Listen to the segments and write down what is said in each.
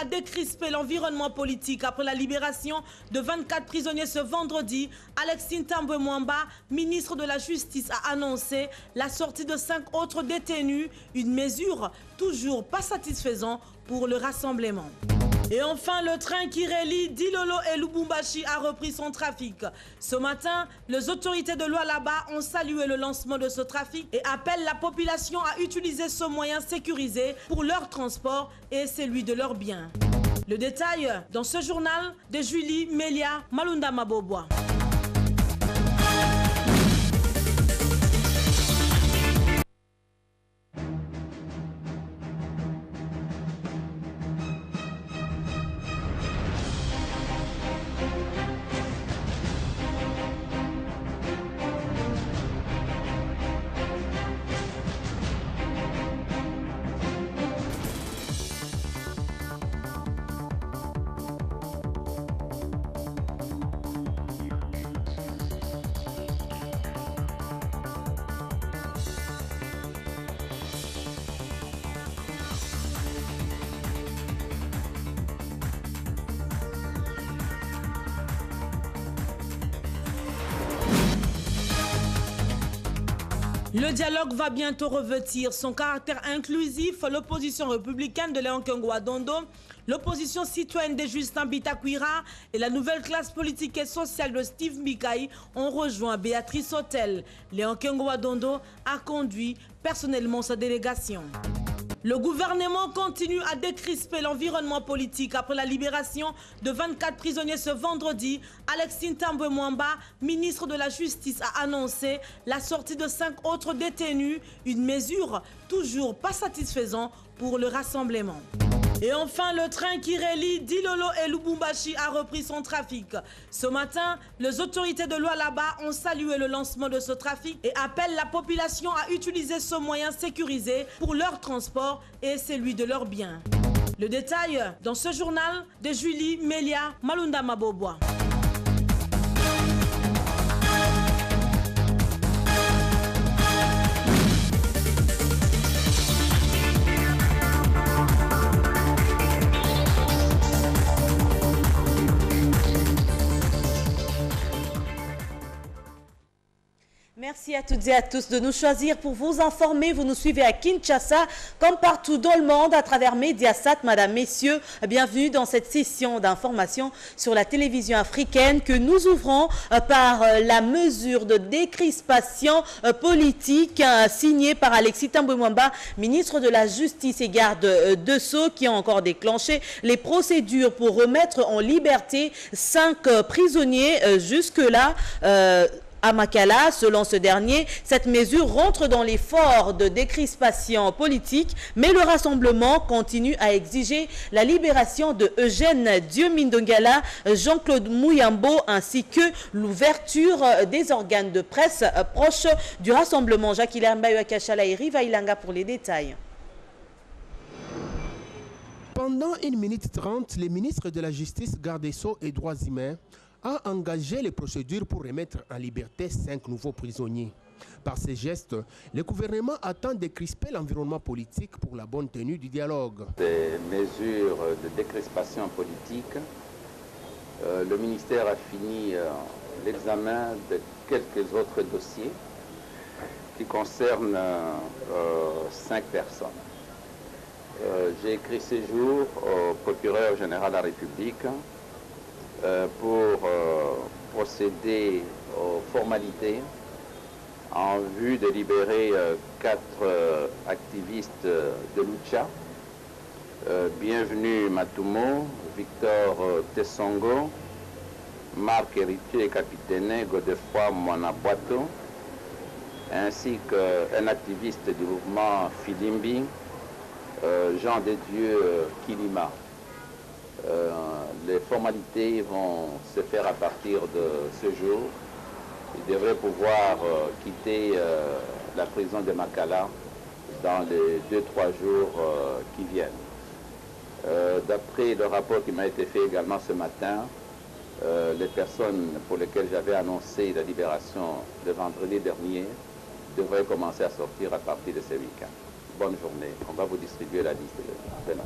à décrisper l'environnement politique après la libération de 24 prisonniers ce vendredi. Alexis Tambwe Mwamba, ministre de la Justice, a annoncé la sortie de 5 autres détenus, une mesure toujours pas satisfaisante pour le rassemblement. Et enfin, le train qui relie Dilolo et Lubumbashi a repris son trafic. Ce matin, les autorités de Lualaba ont salué le lancement de ce trafic et appellent la population à utiliser ce moyen sécurisé pour leur transport et celui de leurs biens. Le détail dans ce journal de Julie Melia Malunda Maboboa. Le dialogue va bientôt revêtir son caractère inclusif. L'opposition républicaine de Léon Kengo-Adondo, l'opposition citoyenne de Justin Bitakwira et la nouvelle classe politique et sociale de Steve Mikaï ont rejoint Béatrice Hotel. Léon Kengo-Adondo a conduit personnellement sa délégation. Le gouvernement continue à décrisper l'environnement politique après la libération de 24 prisonniers ce vendredi. Alexis Tambwe Mwamba, ministre de la Justice, a annoncé la sortie de 5 autres détenus, une mesure toujours pas satisfaisante pour le rassemblement. Et enfin, le train qui relie Dilolo et Lubumbashi a repris son trafic. Ce matin, les autorités de Lualaba ont salué le lancement de ce trafic et appellent la population à utiliser ce moyen sécurisé pour leur transport et celui de leurs biens. Le détail dans ce journal de Julie Melia Malunda Maboboa. Merci à toutes et à tous de nous choisir pour vous informer. Vous nous suivez à Kinshasa, comme partout dans le monde, à travers Mediasat. Madame, Messieurs, bienvenue dans cette session d'information sur la télévision africaine que nous ouvrons par la mesure de décrispation politique signée par Alexis Tambwe Mwamba, ministre de la Justice et garde de Sceaux, qui ont encore déclenché les procédures pour remettre en liberté 5 prisonniers jusque-là. À Makala, selon ce dernier, cette mesure rentre dans l'effort de décrispation politique, mais le rassemblement continue à exiger la libération de Eugène Dieu-Mindongala, Jean-Claude Mouyambo, ainsi que l'ouverture des organes de presse proches du rassemblement. Jacques-Hilaire Mbayo-Akachala et Riva Ilanga pour les détails. Pendant 1 minute 30, les ministres de la Justice, garde des Sceaux et droits humains a engagé les procédures pour remettre en liberté 5 nouveaux prisonniers. Par ces gestes, le gouvernement attend de crisper l'environnement politique pour la bonne tenue du dialogue. Des mesures de décrispation politique, le ministère a fini l'examen de quelques autres dossiers qui concernent 5 personnes. J'ai écrit ces jours au procureur général de la République pour procéder aux formalités en vue de libérer 4 activistes de Lucha. Bienvenue Matumo, Victor Tessongo, Marc Héritier Capitaine, Godefroy Mwanabwato, ainsi qu'un activiste du mouvement Filimbi, Jean de Dieu Kilima. Les formalités vont se faire à partir de ce jour. Ils devraient pouvoir quitter la prison de Makala dans les 2-3 jours qui viennent. D'après le rapport qui m'a été fait également ce matin, les personnes pour lesquelles j'avais annoncé la libération le vendredi dernier devraient commencer à sortir à partir de ce week-end. Bonne journée. On va vous distribuer la liste de noms.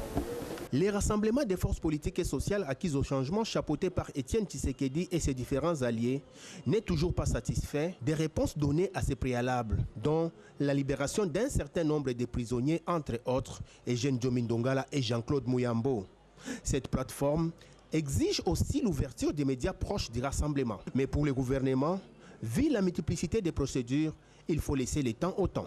Les rassemblements des forces politiques et sociales acquises au changement, chapeautés par Étienne Tshisekedi et ses différents alliés, n'est toujours pas satisfait des réponses données à ces préalables, dont la libération d'un certain nombre de prisonniers, entre autres, Eugène Djomindongala et Jean-Claude Mouyambo. Cette plateforme exige aussi l'ouverture des médias proches du rassemblement. Mais pour le gouvernement, vu la multiplicité des procédures, il faut laisser le temps au temps.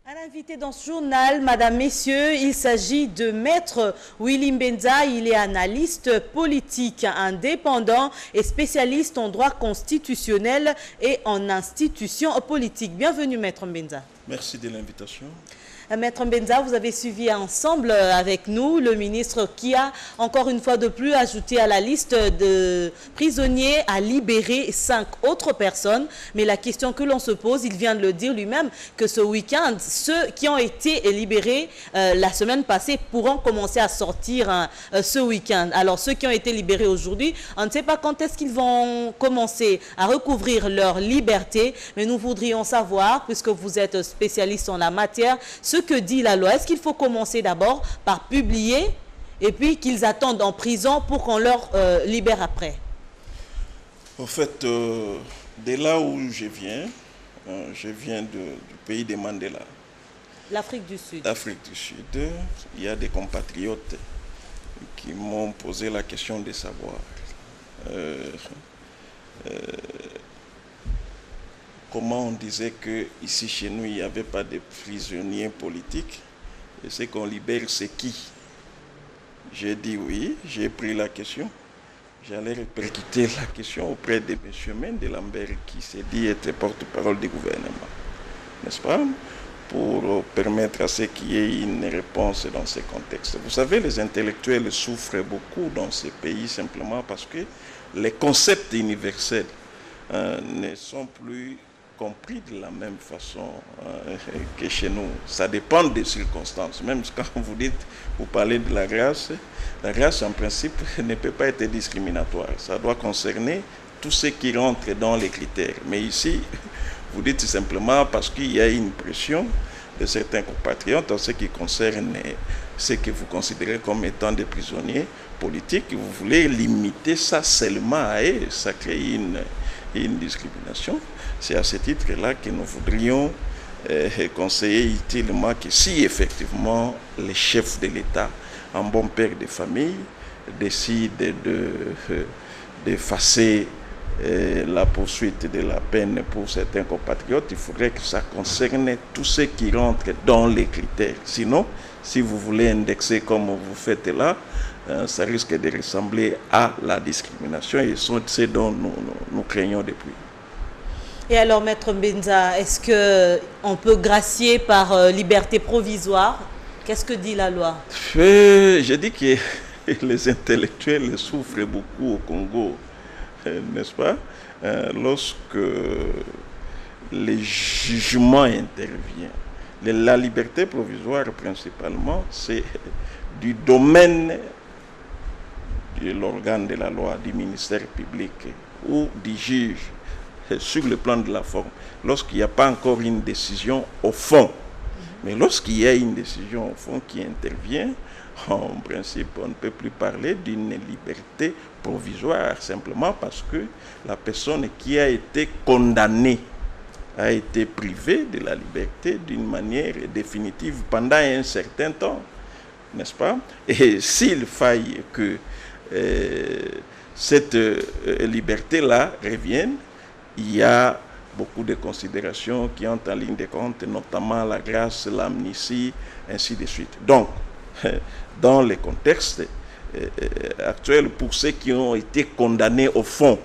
À l'invité dans ce journal, Madame, Messieurs, il s'agit de Maître Willy Mbenza. Il est analyste politique indépendant et spécialiste en droit constitutionnel et en institutions politiques. Bienvenue, Maître Mbenza. Merci de l'invitation. Maître Mbenza, vous avez suivi ensemble avec nous le ministre qui a encore une fois de plus ajouté à la liste de prisonniers à libérer 5 autres personnes. Mais la question que l'on se pose, il vient de le dire lui-même, que ce week-end, ceux qui ont été libérés la semaine passée pourront commencer à sortir ce week-end. Alors ceux qui ont été libérés aujourd'hui, on ne sait pas quand est-ce qu'ils vont commencer à recouvrir leur liberté, mais nous voudrions savoir, puisque vous êtes spécialiste en la matière, ce que dit la loi. Est-ce qu'il faut commencer d'abord par publier et puis qu'ils attendent en prison pour qu'on leur libère après? En fait, de là où je viens du pays de Mandela. L'Afrique du Sud. L'Afrique du Sud, il y a des compatriotes qui m'ont posé la question de savoir comment on disait qu'ici chez nous, il n'y avait pas de prisonniers politiques. Et ce qu'on libère, c'est qui? J'ai dit oui, j'ai pris la question. J'allais répercuter la question auprès de M. Mendelambert qui s'est dit être porte-parole du gouvernement. N'est-ce pas? Pour permettre à ce qu'il y ait une réponse dans ces contextes. Vous savez, les intellectuels souffrent beaucoup dans ces pays simplement parce que les concepts universels ne sont plus compris de la même façon que chez nous. Ça dépend des circonstances. Même quand vous parlez de la grâce en principe ne peut pas être discriminatoire. Ça doit concerner tout ce qui rentre dans les critères. Mais ici, vous dites simplement parce qu'il y a une pression de certains compatriotes en ce qui concerne ce que vous considérez comme étant des prisonniers politiques. Vous voulez limiter ça seulement à eux. Ça crée une discrimination. C'est à ce titre-là que nous voudrions conseiller utilement que si effectivement les chefs de l'État, en bon père de famille, décident d'effacer la poursuite de la peine pour certains compatriotes, il faudrait que ça concerne tous ceux qui rentrent dans les critères. Sinon, si vous voulez indexer comme vous faites là, ça risque de ressembler à la discrimination et c'est dont nous craignons depuis. Et alors, Maître Mbenza, est-ce qu'on peut gracier par liberté provisoire? Qu'est-ce que dit la loi? Je dis que les intellectuels souffrent beaucoup au Congo, n'est-ce pas? Lorsque les jugements interviennent. La liberté provisoire, principalement, c'est du domaine de l'organe de la loi, du ministère public ou du juge, sur le plan de la forme, lorsqu'il n'y a pas encore une décision au fond. Mais lorsqu'il y a une décision au fond qui intervient, en principe, on ne peut plus parler d'une liberté provisoire, simplement parce que la personne qui a été condamnée a été privée de la liberté d'une manière définitive pendant un certain temps, n'est-ce pas? Et s'il faille que cette liberté-là revienne, il y a beaucoup de considérations qui entrent en ligne de compte, notamment la grâce, l'amnistie, ainsi de suite. Donc, dans le contexte actuel, pour ceux qui ont été condamnés au fond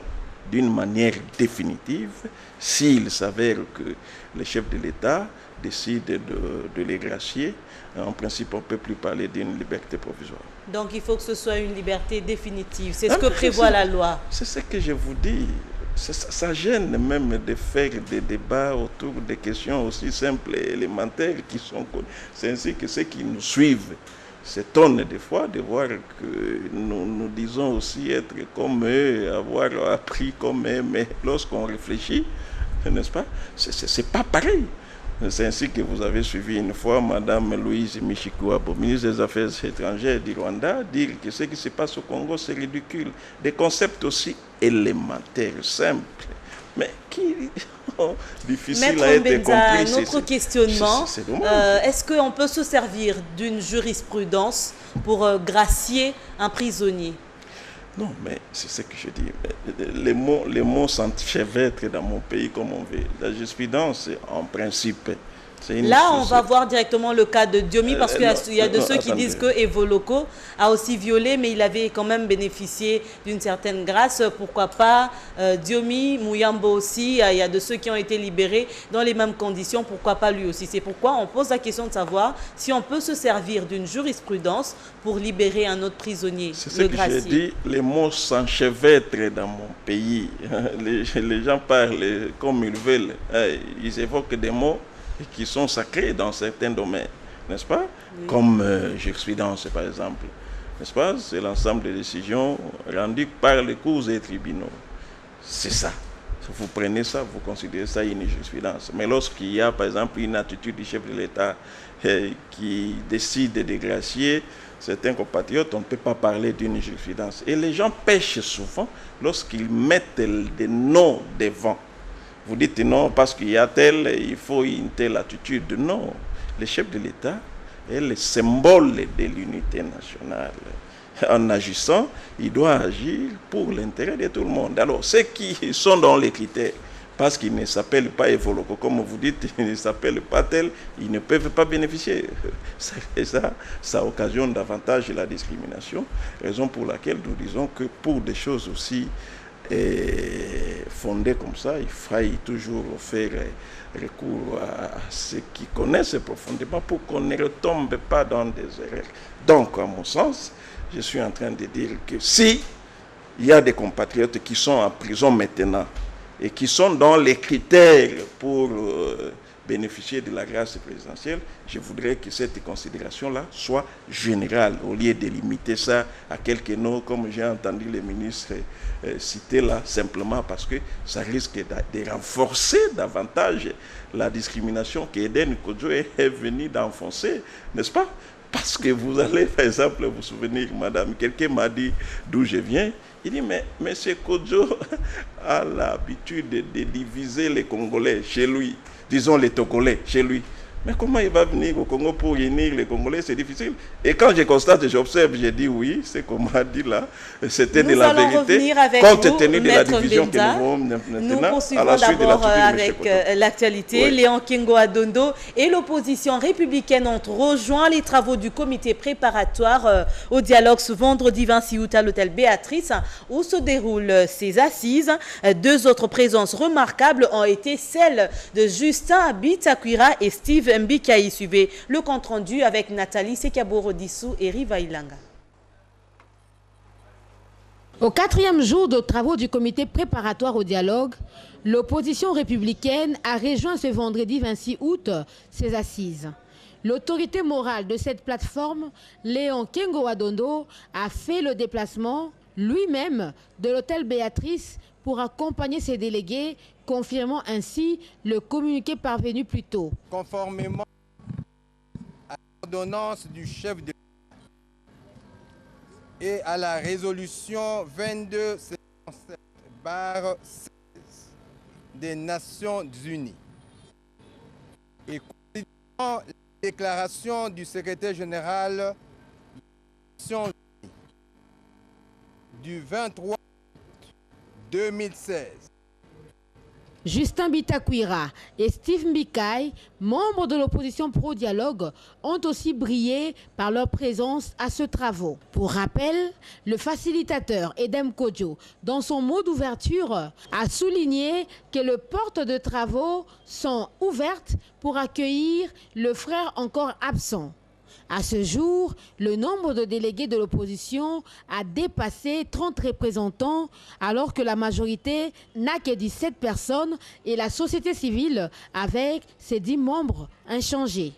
d'une manière définitive, s'il s'avère que le chef de l'État décide de les gracier, en principe, on ne peut plus parler d'une liberté provisoire. Donc, il faut que ce soit une liberté définitive. C'est ce que prévoit la loi. C'est ce que je vous dis. Ça gêne même de faire des débats autour des questions aussi simples et élémentaires qui sont connues. C'est ainsi que ceux qui nous suivent s'étonnent des fois de voir que nous disons aussi être comme eux, avoir appris comme eux, mais lorsqu'on réfléchit, n'est-ce pas, c'est pas pareil. C'est ainsi que vous avez suivi une fois Mme Louise Michikuabo, ministre des Affaires étrangères du Rwanda, dire que ce qui se passe au Congo, c'est ridicule. Des concepts aussi élémentaires, simples, mais qui sont difficiles à être compris. Notre questionnement, est-ce qu'on peut se servir d'une jurisprudence pour gracier un prisonnier? Non, mais c'est ce que je dis. Les mots s'enchevêtrent dans mon pays comme on veut. La jurisprudence, en principe, c'est une Là, chose. on va voir directement le cas de Diomi, parce qu'il y a de ceux qui disent que Evoloko a aussi violé, mais il avait quand même bénéficié d'une certaine grâce. Pourquoi pas Diomi, Mouyambo aussi, il y a de ceux qui ont été libérés dans les mêmes conditions. Pourquoi pas lui aussi? C'est pourquoi on pose la question de savoir si on peut se servir d'une jurisprudence pour libérer un autre prisonnier. C'est ce que j'ai dit, les mots s'enchevêtrent dans mon pays. Les gens parlent comme ils veulent. Ils évoquent des mots qui sont sacrés dans certains domaines, n'est-ce pas? Oui. Comme jurisprudence, par exemple, n'est-ce pas? C'est l'ensemble des décisions rendues par les cours et tribunaux. C'est ça. Vous prenez ça, vous considérez ça une jurisprudence. Mais lorsqu'il y a, par exemple, une attitude du chef de l'État qui décide de gracier certains compatriotes, on ne peut pas parler d'une jurisprudence. Et les gens pêchent souvent lorsqu'ils mettent des noms devant. Vous dites non parce qu'il y a tel, il faut une telle attitude. Non, le chef de l'État est le symbole de l'unité nationale. En agissant, il doit agir pour l'intérêt de tout le monde. Alors, ceux qui sont dans les critères, parce qu'ils ne s'appellent pas Evoloko, comme vous dites, ils ne s'appellent pas tel, ils ne peuvent pas bénéficier. Et ça occasionne davantage la discrimination, raison pour laquelle nous disons que pour des choses aussi fondé comme ça, il faille toujours faire recours à ceux qui connaissent profondément pour qu'on ne retombe pas dans des erreurs. Donc, à mon sens, je suis en train de dire que si il y a des compatriotes qui sont en prison maintenant et qui sont dans les critères pour bénéficier de la grâce présidentielle, je voudrais que cette considération-là soit générale, au lieu de limiter ça à quelques noms, comme j'ai entendu les ministres citer là, simplement parce que ça risque de renforcer davantage la discrimination qu'Eden Kodjo est venu d'enfoncer, n'est-ce pas? Parce que vous allez, par exemple, vous souvenir, madame, quelqu'un m'a dit d'où je viens. Il dit, mais M. Kodjo a l'habitude de diviser les Congolais chez lui, disons les Togolais chez lui. Mais comment il va venir au Congo pour unir les Congolais? C'est difficile. Et quand je constate, j'observe, j'ai dit oui, c'est qu'on m'a dit là, c'était de la vérité, compte tenu de la division que nous avons maintenant. Nous poursuivons d'abord avec l'actualité. Oui. Léon Kengo-Adondo et l'opposition républicaine ont rejoint les travaux du comité préparatoire au dialogue ce vendredi 26 août à l'hôtel Béatrice, où se déroulent ces assises. Deux autres présences remarquables ont été celles de Justin Bitakwira et Steve Mbikaï. Suivez le compte-rendu avec Nathalie Sekaboro-Dissou et Riva Ilanga. Au 4e jour de travaux du comité préparatoire au dialogue, l'opposition républicaine a rejoint ce vendredi 26 août ses assises. L'autorité morale de cette plateforme, Léon Kengo-Adondo, a fait le déplacement lui-même de l'hôtel Béatrice pour accompagner ses délégués, confirmant ainsi le communiqué parvenu plus tôt. Conformément à l'ordonnance du chef de l'État et à la résolution 2257/16 des Nations Unies, et considérant la déclaration du secrétaire général des Nations Unies du 23 août 2016. Justin Bitakwira et Steve Mbikaï, membres de l'opposition pro-dialogue, ont aussi brillé par leur présence à ce travaux. Pour rappel, le facilitateur Edem Kodjo, dans son mot d'ouverture, a souligné que les portes de travaux sont ouvertes pour accueillir le frère encore absent. À ce jour, le nombre de délégués de l'opposition a dépassé 30 représentants, alors que la majorité n'a que 17 personnes et la société civile avec ses 10 membres inchangés.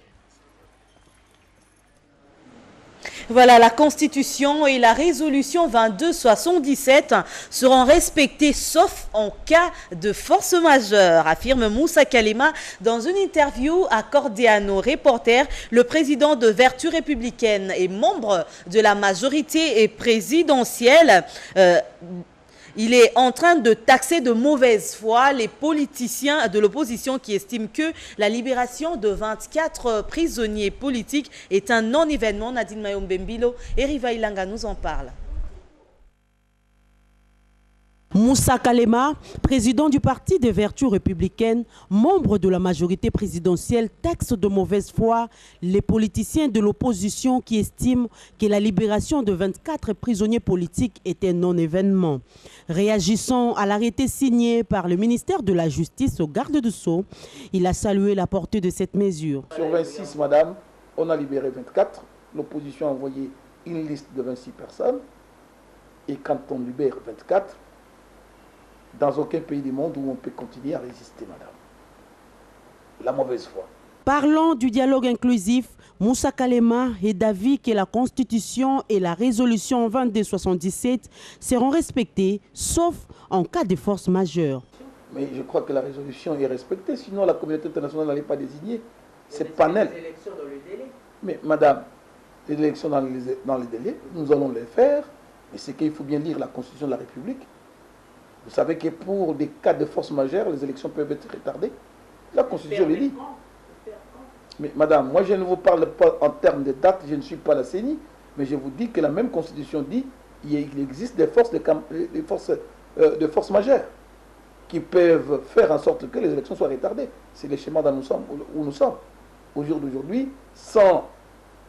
Voilà, la Constitution et la résolution 2277 seront respectées sauf en cas de force majeure, affirme Moussa Kalema dans une interview accordée à nos reporters. Le président de Vertu républicaine et membre de la majorité présidentielle il est en train de taxer de mauvaise foi les politiciens de l'opposition qui estiment que la libération de 24 prisonniers politiques est un non-événement. Nadine Mayom-Bembilo et Riva Ilanga nous en parlent. Moussa Kalema, président du parti des Vertus républicaines, membre de la majorité présidentielle, taxe de mauvaise foi les politiciens de l'opposition qui estiment que la libération de 24 prisonniers politiques est un non-événement. Réagissant à l'arrêté signé par le ministère de la Justice au garde de Sceaux, il a salué la portée de cette mesure. Sur 26, madame, on a libéré 24. L'opposition a envoyé une liste de 26 personnes. Et quand on libère 24, dans aucun pays du monde où on peut continuer à résister, madame. La mauvaise foi. Parlant du dialogue inclusif, Moussa Kalema est d'avis que la Constitution et la résolution 2277 seront respectées, sauf en cas de force majeure. Mais je crois que la résolution est respectée, sinon la communauté internationale n'allait pas désigner ces panels. Les élections dans le délai. Mais madame, les élections dans les délais, nous allons les faire, mais c'est qu'il faut bien lire la Constitution de la République. Vous savez que pour des cas de force majeure, les élections peuvent être retardées. La Constitution le dit. Mais madame, moi je ne vous parle pas en termes de date, je ne suis pas la CENI, mais je vous dis que la même Constitution dit qu'il existe des forces de force majeure qui peuvent faire en sorte que les élections soient retardées. C'est le schéma où nous sommes. Au jour d'aujourd'hui, sans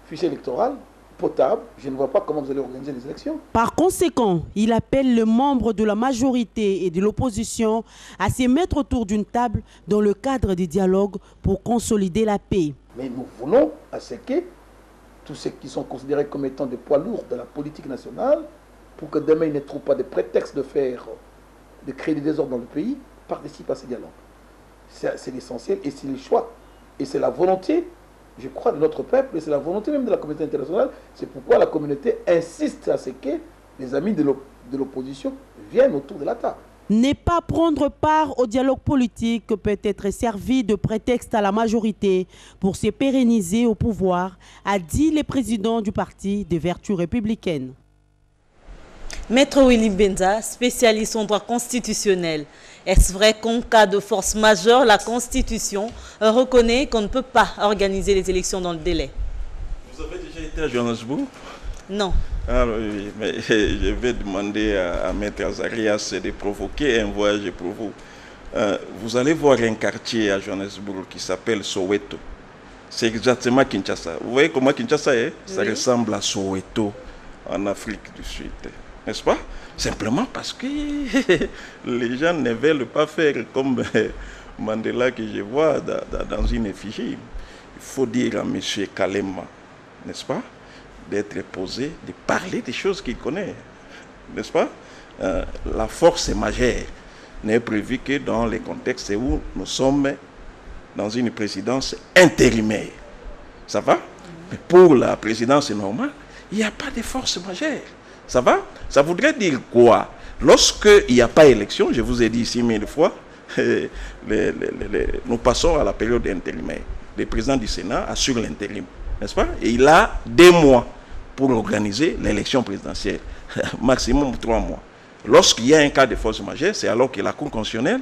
fichier électoral potable, je ne vois pas comment vous allez organiser les élections. Par conséquent, il appelle les membres de la majorité et de l'opposition à se mettre autour d'une table dans le cadre du dialogue pour consolider la paix. Mais nous voulons à ce que tous ceux qui sont considérés comme étant des poids lourds de la politique nationale, pour que demain ils ne trouvent pas de prétexte de créer des désordres dans le pays, participent à ce dialogue. C'est l'essentiel et c'est le choix. Et c'est la volonté, je crois, de notre peuple, et c'est la volonté même de la communauté internationale. C'est pourquoi la communauté insiste à ce que les amis de l'opposition viennent autour de la table. Ne pas prendre part au dialogue politique peut être servi de prétexte à la majorité pour se pérenniser au pouvoir, a dit le président du parti des Vertus républicaines. Maître Willy Benza, spécialiste en droit constitutionnel. Est-ce vrai qu'en cas de force majeure, la Constitution reconnaît qu'on ne peut pas organiser les élections dans le délai? Vous avez déjà été à Johannesburg? Non. Ah oui, mais je vais demander à Maître Azarias de provoquer un voyage pour vous. Vous allez voir un quartier à Johannesburg qui s'appelle Soweto. C'est exactement Kinshasa. Vous voyez comment Kinshasa est? Oui. Ça ressemble à Soweto en Afrique du Sud. N'est-ce pas? Simplement parce que les gens ne veulent pas faire comme Mandela que je vois dans une effigie. Il faut dire à M. Kalema, n'est-ce pas, d'être posé, de parler des choses qu'il connaît. N'est-ce pas? La force majeure n'est prévue que dans les contextes où nous sommes dans une présidence intérimaire. Ça va? Mais pour la présidence normale, il n'y a pas de force majeure. Ça va? Ça voudrait dire quoi? Lorsqu'il n'y a pas élection, je vous ai dit ici 1000 fois, nous passons à la période intérimaire. Le président du Sénat assure l'intérim, n'est-ce pas? Et il a 2 mois pour organiser l'élection présidentielle, maximum 3 mois. Lorsqu'il y a un cas de force majeure, c'est alors que la Cour constitutionnelle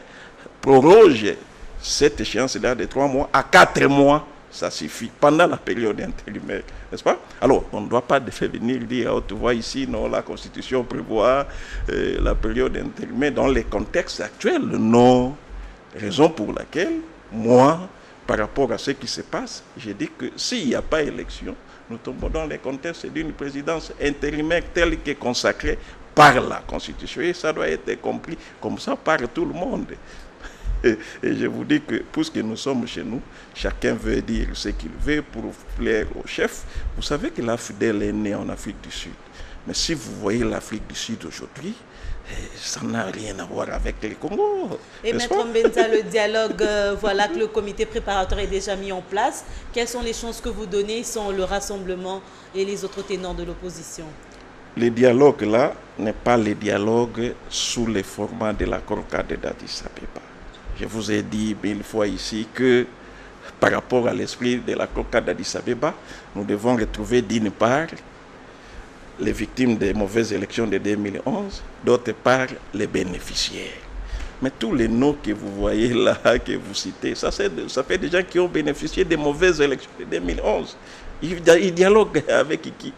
proroge cette échéance-là de 3 mois à 4 mois. Ça suffit pendant la période intérimaire, n'est-ce pas? Alors, on ne doit pas venir dire, oh, tu vois ici, non, la Constitution prévoit la période intérimaire dans les contextes actuels. Non. Raison pour laquelle, moi, par rapport à ce qui se passe, j'ai dit que s'il n'y a pas élection, nous tombons dans les contextes d'une présidence intérimaire telle qu'est consacrée par la Constitution. Et ça doit être compris comme ça par tout le monde. Et je vous dis que, puisque nous sommes chez nous, chacun veut dire ce qu'il veut pour plaire au chef. Vous savez que l'AFDEL est né en Afrique du Sud. Mais si vous voyez l'Afrique du Sud aujourd'hui, ça n'a rien à voir avec les Congo. Et Maître Mbenza, le dialogue, voilà que le comité préparatoire est déjà mis en place. Quelles sont les chances que vous donnez sans le rassemblement et les autres ténors de l'opposition? Le dialogue là n'est pas le dialogue sous le format de l'accord-cadre d'Addis Abeba. Je vous ai dit 1000 fois ici que par rapport à l'esprit de l'accord-cadre d'Addis Abeba, nous devons retrouver d'une part les victimes des mauvaises élections de 2011, d'autre part les bénéficiaires. Mais tous les noms que vous voyez là, que vous citez, ça fait des gens qui ont bénéficié des mauvaises élections de 2011. Ils dialoguent avec qui?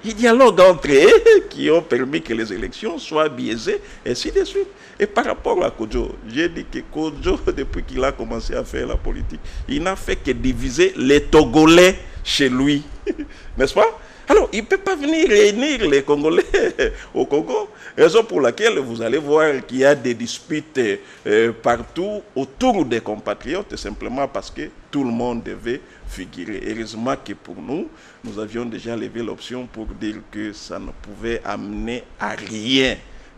Ils dialoguent entre eux qui ont permis que les élections soient biaisées, et ainsi de suite. Et par rapport à Kodjo, j'ai dit que Kodjo, depuis qu'il a commencé à faire la politique, il n'a fait que diviser les Togolais chez lui. N'est-ce pas? Alors, il ne peut pas venir réunir les Congolais au Congo, raison pour laquelle vous allez voir qu'il y a des disputes partout autour des compatriotes, simplement parce que tout le monde devait figurer. Heureusement que pour nous, nous avions déjà levé l'option pour dire que ça ne pouvait amener à rien.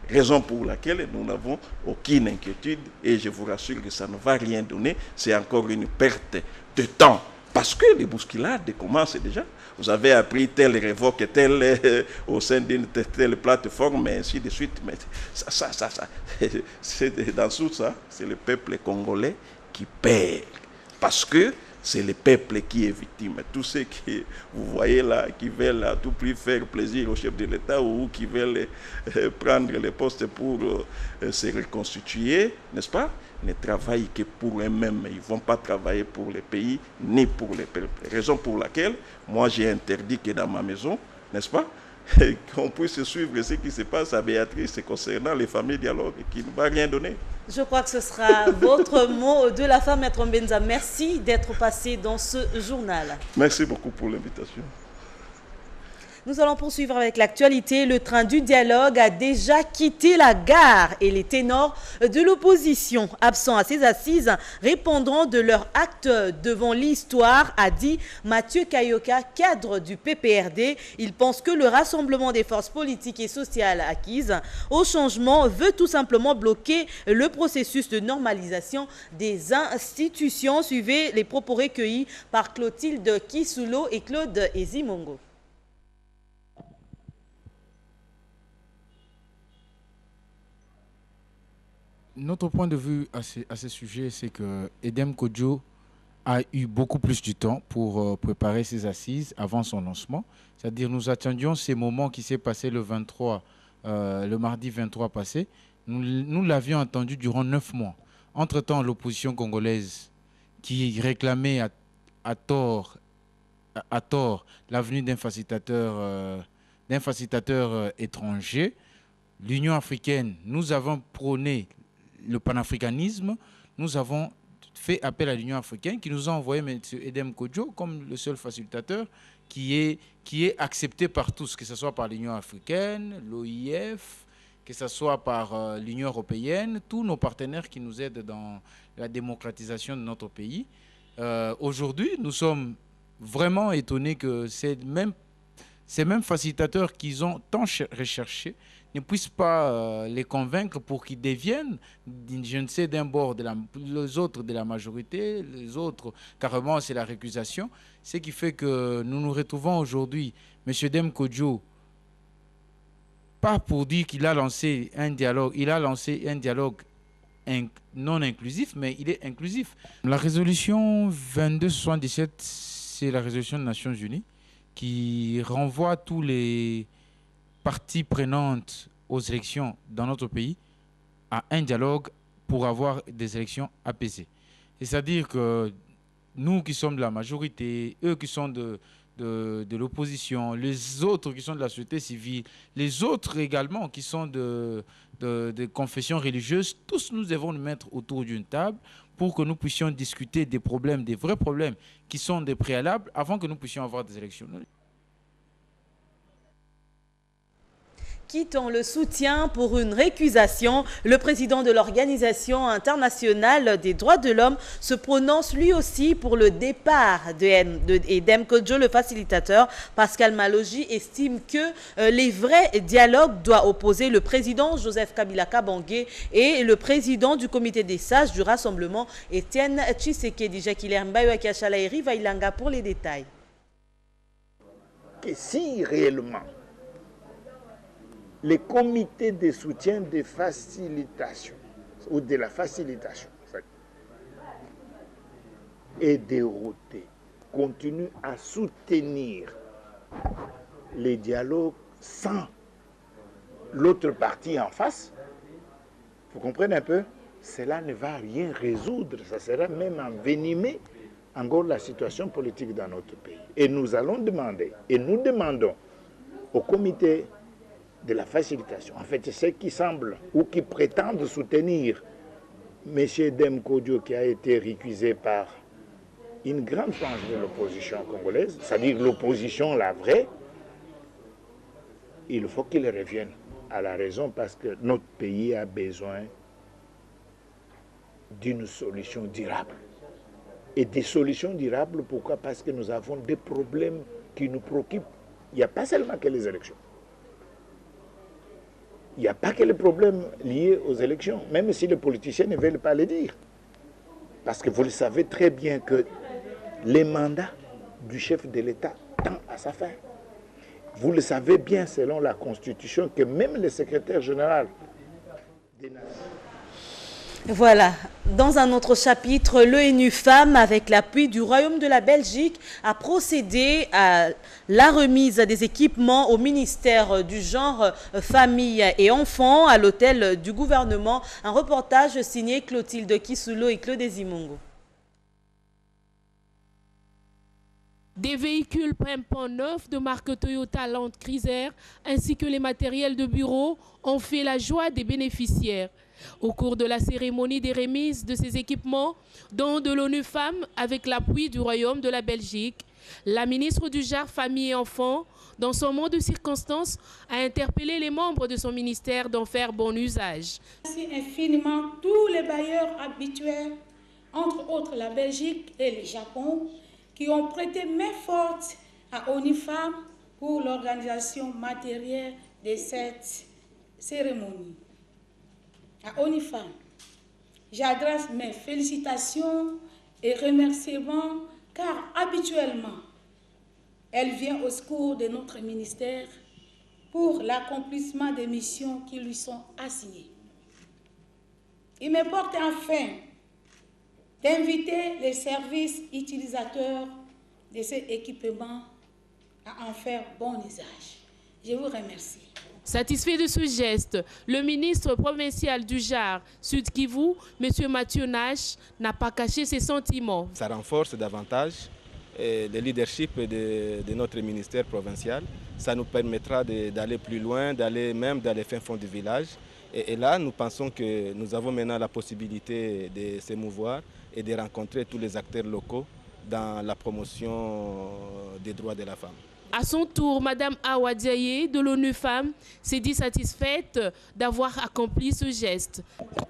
Raison pour laquelle nous n'avons aucune inquiétude et je vous rassure que ça ne va rien donner. C'est encore une perte de temps. Parce que les bousculades commencent déjà. Vous avez appris telle révoque, telle au sein d'une telle plateforme, et ainsi de suite. Mais dans tout ça, c'est le peuple congolais qui perd. Parce que c'est le peuple qui est victime. Tous ceux que vous voyez là, qui veulent à tout prix faire plaisir au chef de l'État ou qui veulent prendre les postes pour se reconstituer, n'est-ce pas, ne travaillent que pour eux-mêmes. Ils ne vont pas travailler pour les pays ni pour les peuples. Raison pour laquelle, moi j'ai interdit que dans ma maison, n'est-ce pas, qu'on puisse suivre ce qui se passe à Béatrice concernant les familles dialogues qui ne va rien donner. Je crois que ce sera votre mot de la fin, Maître Mbenza. Merci d'être passé dans ce journal. Merci beaucoup pour l'invitation. Nous allons poursuivre avec l'actualité. Le train du dialogue a déjà quitté la gare et les ténors de l'opposition, absents à ces assises, répondront de leur acte devant l'histoire, a dit Mathieu Kayoka, cadre du PPRD. Il pense que le rassemblement des forces politiques et sociales acquises au changement veut tout simplement bloquer le processus de normalisation des institutions. Suivez les propos recueillis par Clotilde Kisulo et Claude Ezimongo. Notre point de vue à ce sujet, c'est que Edem Kodjo a eu beaucoup plus de temps pour préparer ses assises avant son lancement. C'est-à-dire nous attendions ces moments qui s'est passé le mardi 23 passé. Nous l'avions attendu durant 9 mois. Entre-temps, l'opposition congolaise qui réclamait à tort l'avenue d'un facilitateur étranger, l'Union africaine, nous avons prôné le panafricanisme, nous avons fait appel à l'Union africaine qui nous a envoyé M. Edem Kodjo comme le seul facilitateur qui est accepté par tous, que ce soit par l'Union africaine, l'OIF, que ce soit par l'Union européenne, tous nos partenaires qui nous aident dans la démocratisation de notre pays. Aujourd'hui, nous sommes vraiment étonnés que ces mêmes facilitateurs qu'ils ont tant recherchés ne puissent pas les convaincre pour qu'ils deviennent, je ne sais, d'un bord, les autres de la majorité, les autres, carrément, c'est la récusation. Ce qui fait que nous nous retrouvons aujourd'hui, M. Edem Kodjo, pas pour dire qu'il a lancé un dialogue, il a lancé un dialogue non inclusif, mais il est inclusif. La résolution 2277, c'est la résolution des Nations Unies qui renvoie tous les parties prenantes aux élections dans notre pays à un dialogue pour avoir des élections apaisées. C'est-à-dire que nous qui sommes de la majorité, eux qui sont de l'opposition, les autres qui sont de la société civile, les autres également qui sont de confessions religieuses, tous nous devons nous mettre autour d'une table pour que nous puissions discuter des problèmes, des vrais problèmes qui sont des préalables avant que nous puissions avoir des élections. Quittons le soutien pour une récusation. Le président de l'Organisation internationale des droits de l'homme se prononce lui aussi pour le départ d'Edem Kodjo, le facilitateur. Pascal Maloji estime que les vrais dialogues doivent opposer le président Joseph Kabila Kabange et le président du comité des sages du rassemblement, Étienne Tshisekedi. Jacques Mbayo Akiachala et Riva Ilanga pour les détails. Que si réellement les comités de soutien de facilitation ou de la facilitation et déroutés continuent à soutenir les dialogues sans l'autre partie en face, vous comprenez un peu, cela ne va rien résoudre, ça sera même envenimer encore la situation politique dans notre pays. Et nous allons demander, et nous demandons au comité de la facilitation, en fait, ceux qui semblent ou qui prétendent soutenir M. Edem Kodjo, qui a été récusé par une grande frange de l'opposition congolaise, c'est-à-dire l'opposition la vraie, il faut qu'il revienne à la raison parce que notre pays a besoin d'une solution durable. Et des solutions durables, pourquoi? Parce que nous avons des problèmes qui nous préoccupent. Il n'y a pas seulement que les élections. Il n'y a pas que les problèmes liés aux élections, même si les politiciens ne veulent pas le dire. Parce que vous le savez très bien que les mandats du chef de l'État tendent à sa fin. Vous le savez bien selon la Constitution que même le secrétaire général des Nations... Voilà, dans un autre chapitre, l'ONU Femmes, avec l'appui du Royaume de la Belgique, a procédé à la remise des équipements au ministère du Genre, Famille et Enfants à l'hôtel du gouvernement. Un reportage signé Clotilde Kisulo et Claude Zimongo. Des véhicules pimpants neufs de marque Toyota Land Cruiser ainsi que les matériels de bureau ont fait la joie des bénéficiaires. Au cours de la cérémonie des remises de ces équipements, dont de l'ONU Femmes avec l'appui du Royaume de la Belgique, la ministre du Genre, Famille et Enfants, dans son mot de circonstance, a interpellé les membres de son ministère d'en faire bon usage. Merci infiniment tous les bailleurs habituels, entre autres la Belgique et le Japon, qui ont prêté main forte à ONU Femmes pour l'organisation matérielle de cette cérémonie. À ONU Femmes, j'adresse mes félicitations et remerciements car habituellement, elle vient au secours de notre ministère pour l'accomplissement des missions qui lui sont assignées. Il m'importe enfin d'inviter les services utilisateurs de ces équipements à en faire bon usage. Je vous remercie. Satisfait de ce geste, le ministre provincial du Genre, Sud Kivu, M. Mathieu Nash, n'a pas caché ses sentiments. Ça renforce davantage le leadership de notre ministère provincial. Ça nous permettra d'aller plus loin, d'aller même dans les fins fonds du village. Et là, nous pensons que nous avons maintenant la possibilité de se mouvoir et de rencontrer tous les acteurs locaux dans la promotion des droits de la femme. À son tour, Mme Awa Diaye de l'ONU Femmes s'est dit satisfaite d'avoir accompli ce geste.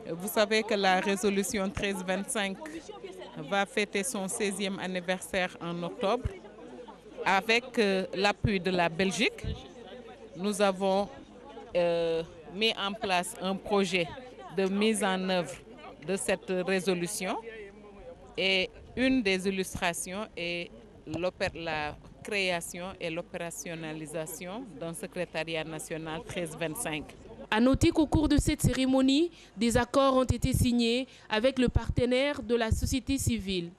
Vous savez que la résolution 1325 va fêter son 16e anniversaire en octobre. Avec l'appui de la Belgique, nous avons mis en place un projet de mise en œuvre de cette résolution. Et une des illustrations est la création et l'opérationnalisation d'un secrétariat national 1325. À noter qu'au cours de cette cérémonie, des accords ont été signés avec le partenaire de la société civile.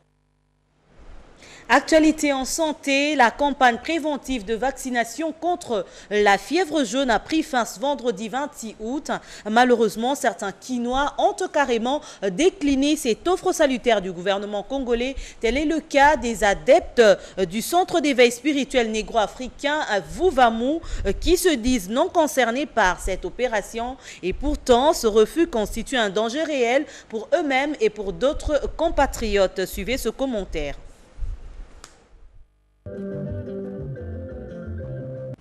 Actualité en santé, la campagne préventive de vaccination contre la fièvre jaune a pris fin ce vendredi 26 août. Malheureusement, certains Quinois ont carrément décliné cette offre salutaire du gouvernement congolais. Tel est le cas des adeptes du centre d'éveil spirituel négro-africain à Vuvamu qui se disent non concernés par cette opération. Et pourtant, ce refus constitue un danger réel pour eux-mêmes et pour d'autres compatriotes. Suivez ce commentaire.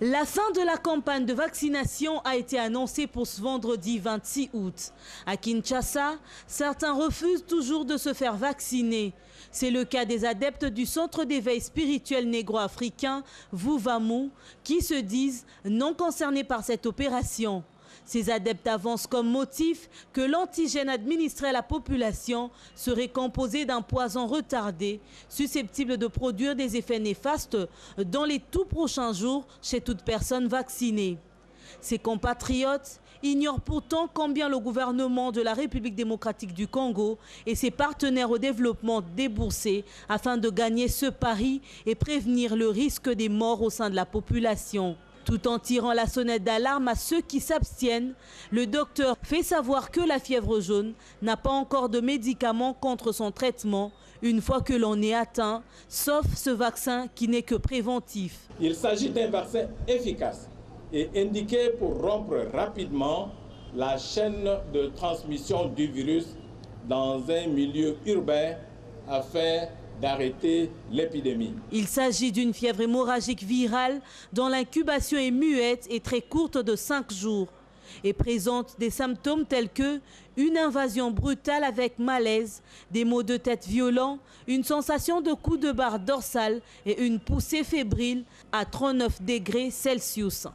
La fin de la campagne de vaccination a été annoncée pour ce vendredi 26 août. À Kinshasa, certains refusent toujours de se faire vacciner. C'est le cas des adeptes du centre d'éveil spirituel négro-africain Vuvamu qui se disent non concernés par cette opération. Ces adeptes avancent comme motif que l'antigène administré à la population serait composé d'un poison retardé, susceptible de produire des effets néfastes dans les tout prochains jours chez toute personne vaccinée. Ses compatriotes ignorent pourtant combien le gouvernement de la République démocratique du Congo et ses partenaires au développement déboursés afin de gagner ce pari et prévenir le risque des morts au sein de la population. Tout en tirant la sonnette d'alarme à ceux qui s'abstiennent, le docteur fait savoir que la fièvre jaune n'a pas encore de médicaments contre son traitement une fois que l'on est atteint, sauf ce vaccin qui n'est que préventif. Il s'agit d'un vaccin efficace et indiqué pour rompre rapidement la chaîne de transmission du virus dans un milieu urbain afin d'arrêter l'épidémie. Il s'agit d'une fièvre hémorragique virale dont l'incubation est muette et très courte de 5 jours et présente des symptômes tels que une invasion brutale avec malaise, des maux de tête violents, une sensation de coup de barre dorsale et une poussée fébrile à 39 degrés Celsius.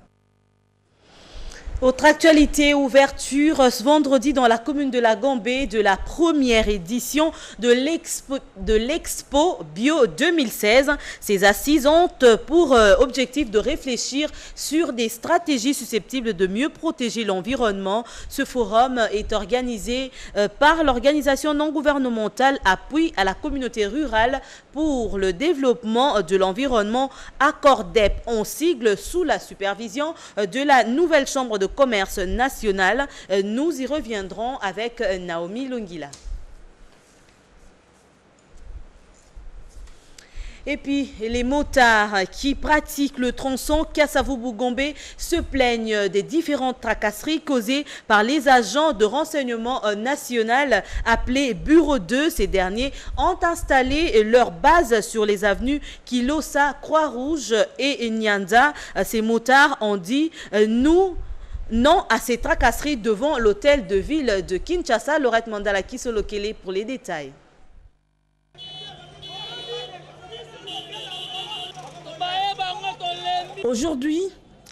Autre actualité, ouverture ce vendredi dans la commune de la Gombe de la première édition de l'Expo Bio 2016. Ces assises ont pour objectif de réfléchir sur des stratégies susceptibles de mieux protéger l'environnement. Ce forum est organisé par l'organisation non gouvernementale Appui à la communauté rurale pour le développement de l'environnement ACORDEP, en sigle sous la supervision de la nouvelle chambre de commerce national. Nous y reviendrons avec Naomi Longila. Et puis, les motards qui pratiquent le tronçon Kassavubu-Gombe se plaignent des différentes tracasseries causées par les agents de renseignement national appelés Bureau 2. Ces derniers ont installé leur base sur les avenues Kilosa, Croix-Rouge et Nyanza. Ces motards ont dit non à ces tracasseries devant l'hôtel de ville de Kinshasa. Laurette Mandala Kisolokele pour les détails. Aujourd'hui,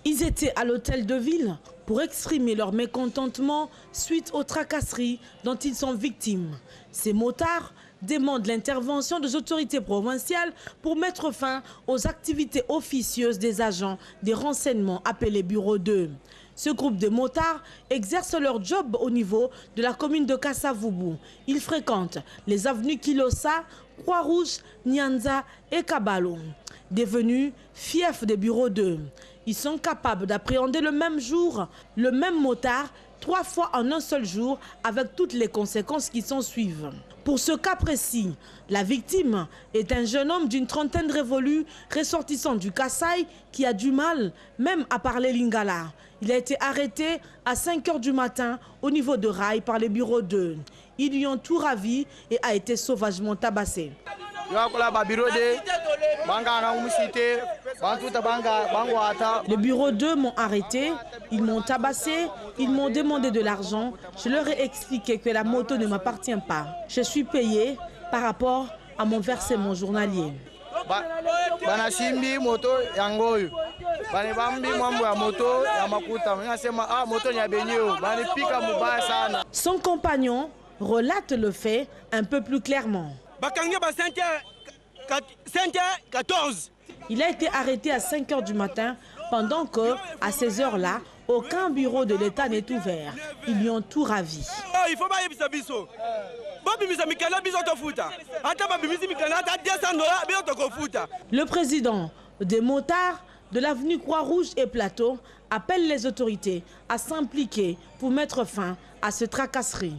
ils étaient à l'hôtel de ville pour exprimer leur mécontentement suite aux tracasseries dont ils sont victimes. Ces motards demandent l'intervention des autorités provinciales pour mettre fin aux activités officieuses des agents des renseignements appelés Bureau 2. Ce groupe de motards exerce leur job au niveau de la commune de Kassavubu. Ils fréquentent les avenues Kilosa, Croix-Rouge, Nyanza et Kabalo. Devenus fiefs des Bureaux 2. Ils sont capables d'appréhender le même jour le même motard 3 fois en un seul jour avec toutes les conséquences qui s'en suivent. Pour ce cas précis, la victime est un jeune homme d'une trentaine révolue ressortissant du Kasaï qui a du mal même à parler lingala. Il a été arrêté à 5 h du matin au niveau de Rail par les Bureaux 2. Ils lui ont tout ravi et a été sauvagement tabassé. Les Bureaux 2 m'ont arrêté, ils m'ont tabassé, ils m'ont demandé de l'argent. Je leur ai expliqué que la moto ne m'appartient pas. Je suis payé par rapport à mon versement journalier. Son compagnon relate le fait un peu plus clairement. Il a été arrêté à 5 h du matin pendant que, à ces heures-là, aucun bureau de l'État n'est ouvert. Ils lui ont tout ravi. Le président des motards de l'avenue Croix-Rouge et Plateau appelle les autorités à s'impliquer pour mettre fin à cette tracasserie.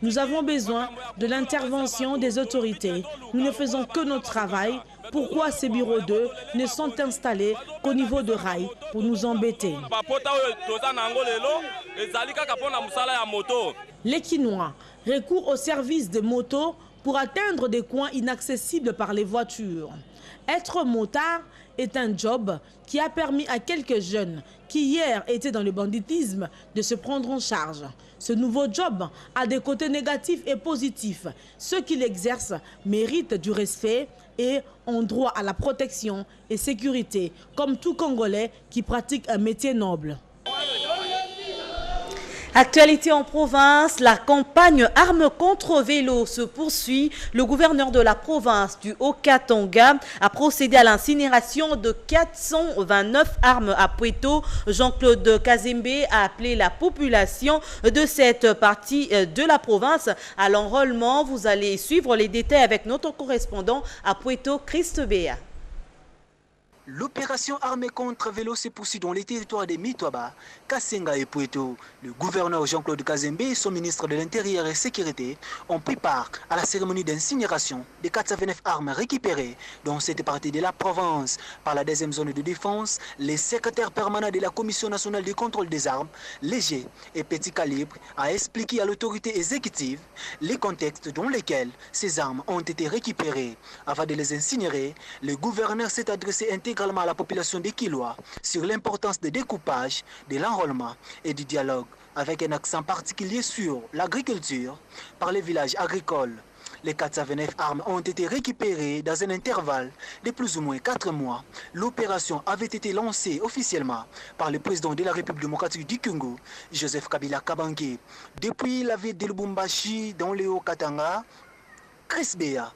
Nous avons besoin de l'intervention des autorités. Nous ne faisons que notre travail. Pourquoi ces bureaux 2 ne sont installés qu'au niveau de Rail pour nous embêter? Les Kinois recourent au service de motos pour atteindre des coins inaccessibles par les voitures. Être motard est un job qui a permis à quelques jeunes qui hier étaient dans le banditisme de se prendre en charge. Ce nouveau job a des côtés négatifs et positifs. Ceux qui l'exercent méritent du respect et ont droit à la protection et sécurité, comme tout Congolais qui pratique un métier noble. Actualité en province, la campagne armes contre vélo se poursuit. Le gouverneur de la province du Haut-Katanga a procédé à l'incinération de 429 armes à Pueto. Jean-Claude Kazembe a appelé la population de cette partie de la province à l'enrôlement. Vous allez suivre les détails avec notre correspondant à Pueto, Christ Béa. L'opération armée contre vélo se poursuit dans les territoires des Mitwaba, Kasenga et Pueto. Le gouverneur Jean-Claude Kazembe et son ministre de l'Intérieur et Sécurité ont pris part à la cérémonie d'incinération des 429 armes récupérées dans cette partie de la province. Par la deuxième zone de défense, les secrétaires permanents de la Commission nationale de contrôle des armes, légers et petits calibres, a expliqué à l'autorité exécutive les contextes dans lesquels ces armes ont été récupérées. Avant de les incinérer, le gouverneur s'est adressé intégralement à la population des Kilois sur l'importance du découpage, de l'enrôlement et du dialogue, avec un accent particulier sur l'agriculture par les villages agricoles. Les 429 armes ont été récupérées dans un intervalle de plus ou moins 4 mois. L'opération avait été lancée officiellement par le président de la République démocratique du Congo, Joseph Kabila Kabange. Depuis la ville de Lubumbashi, dans le Haut-Katanga, Chris Béa,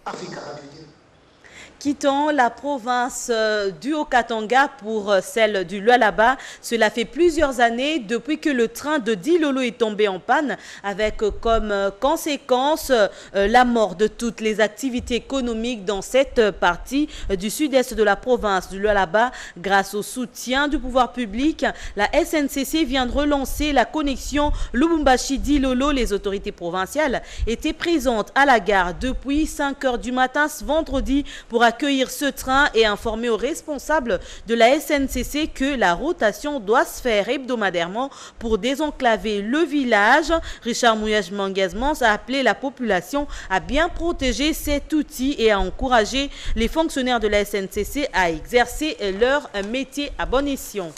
Africa Radio. Quittons la province du Haut-Katanga pour celle du Lualaba. Cela fait plusieurs années depuis que le train de Dilolo est tombé en panne, avec comme conséquence la mort de toutes les activités économiques dans cette partie du sud-est de la province du Lualaba. Grâce au soutien du pouvoir public, la SNCC vient de relancer la connexion Lubumbashi-Dilolo. Les autorités provinciales étaient présentes à la gare depuis 5 h du matin ce vendredi pour accueillir ce train et informer aux responsables de la SNCC que la rotation doit se faire hebdomadairement pour désenclaver le village. Richard Mouyage-Mangazmans a appelé la population à bien protéger cet outil et à encourager les fonctionnaires de la SNCC à exercer leur métier à bon escient.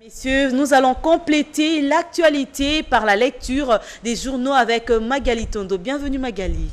Messieurs, nous allons compléter l'actualité par la lecture des journaux avec Magali Tondo. Bienvenue Magali.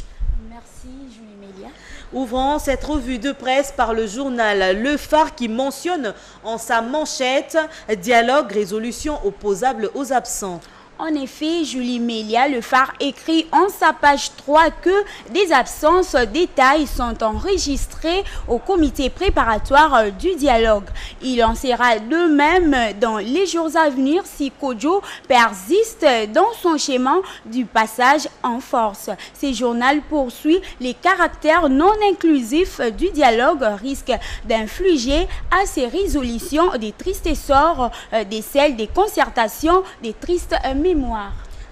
Ouvrons cette revue de presse par le journal Le Phare qui mentionne en sa manchette « Dialogue, résolution opposable aux absents ». En effet, Julie Mélia, Le Phare écrit en sa page 3 que des absences détails sont enregistrées au comité préparatoire du dialogue. Il en sera de même dans les jours à venir si Kodjo persiste dans son schéma du passage en force. Ce journal poursuit les caractères non inclusifs du dialogue risque d'infliger à ces résolutions des tristes sorts, des celles des concertations, des tristes mémoires.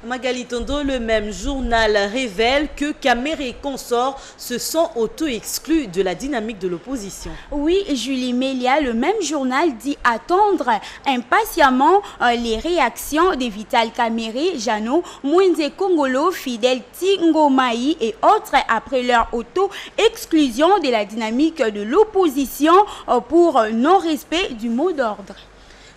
Magali Tondo, le même journal révèle que Caméré et consorts se sont auto-exclus de la dynamique de l'opposition. Oui, Julie Mélia, le même journal dit attendre impatiemment les réactions de Vital Caméré, Jeannot, Mouenze Kongolo, Fidel Tingomaï et autres après leur auto-exclusion de la dynamique de l'opposition pour non-respect du mot d'ordre.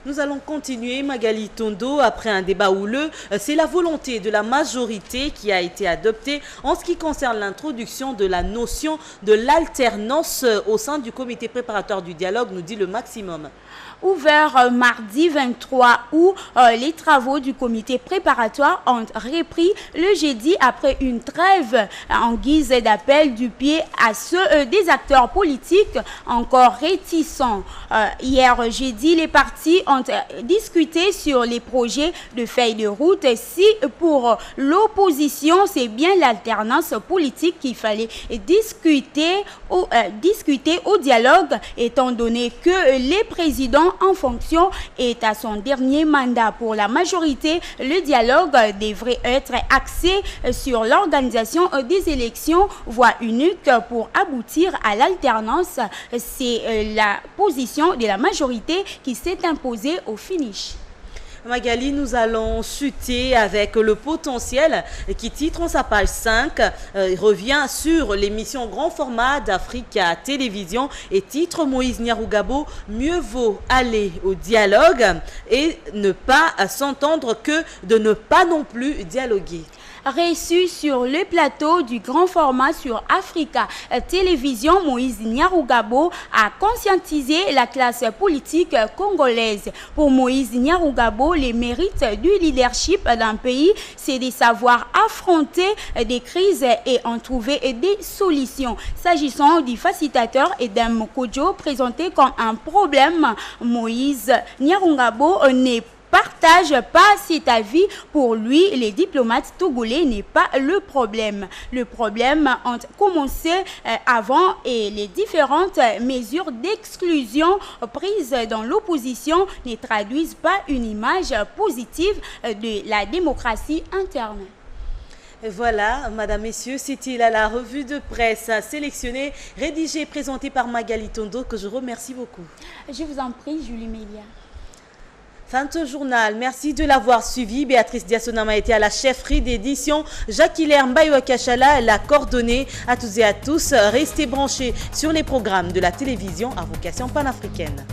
Nous allons continuer, Magali Tondo, après un débat houleux. C'est la volonté de la majorité qui a été adoptée en ce qui concerne l'introduction de la notion de l'alternance au sein du comité préparatoire du dialogue, nous dit le maximum. Ouvert mardi 23 août, les travaux du comité préparatoire ont repris le jeudi après une trêve en guise d'appel du pied à ceux des acteurs politiques encore réticents. Hier jeudi, les partis ont discuté sur les projets de feuille de route. Si pour l'opposition, c'est bien l'alternance politique qu'il fallait discuter au dialogue, étant donné que les présidents en fonction est à son dernier mandat. Pour la majorité, le dialogue devrait être axé sur l'organisation des élections, voie unique pour aboutir à l'alternance. C'est la position de la majorité qui s'est imposée au finish. Magali, nous allons chuter avec le potentiel qui titre en sa page 5, revient sur l'émission grand format d'Africa Télévision et titre Moïse Nyarugabo, mieux vaut aller au dialogue et ne pas s'entendre que de ne pas non plus dialoguer. Reçu sur le plateau du grand format sur Africa Télévision, Moïse Nyarugabo a conscientisé la classe politique congolaise. Pour Moïse Nyarugabo, les mérites du leadership d'un pays, c'est de savoir affronter des crises et en trouver des solutions. S'agissant du facilitateur Edem Kodjo, présenté comme un problème, Moïse Nyarugabo n'est partage pas cet avis. Pour lui, les diplomates togolais n'est pas le problème. Le problème ont commencé avant et les différentes mesures d'exclusion prises dans l'opposition ne traduisent pas une image positive de la démocratie interne. Voilà, madame, messieurs, c'était là la revue de presse sélectionnée, rédigée et présentée par Magali Tondo, que je remercie beaucoup. Je vous en prie, Julie Mélia. Fin de ce journal, merci de l'avoir suivi. Béatrice Diasonama était à la chefferie d'édition. Jacques-Hilaire Mbaye-Wakachala l'a coordonné. À toutes et à tous, restez branchés sur les programmes de la télévision à vocation panafricaine.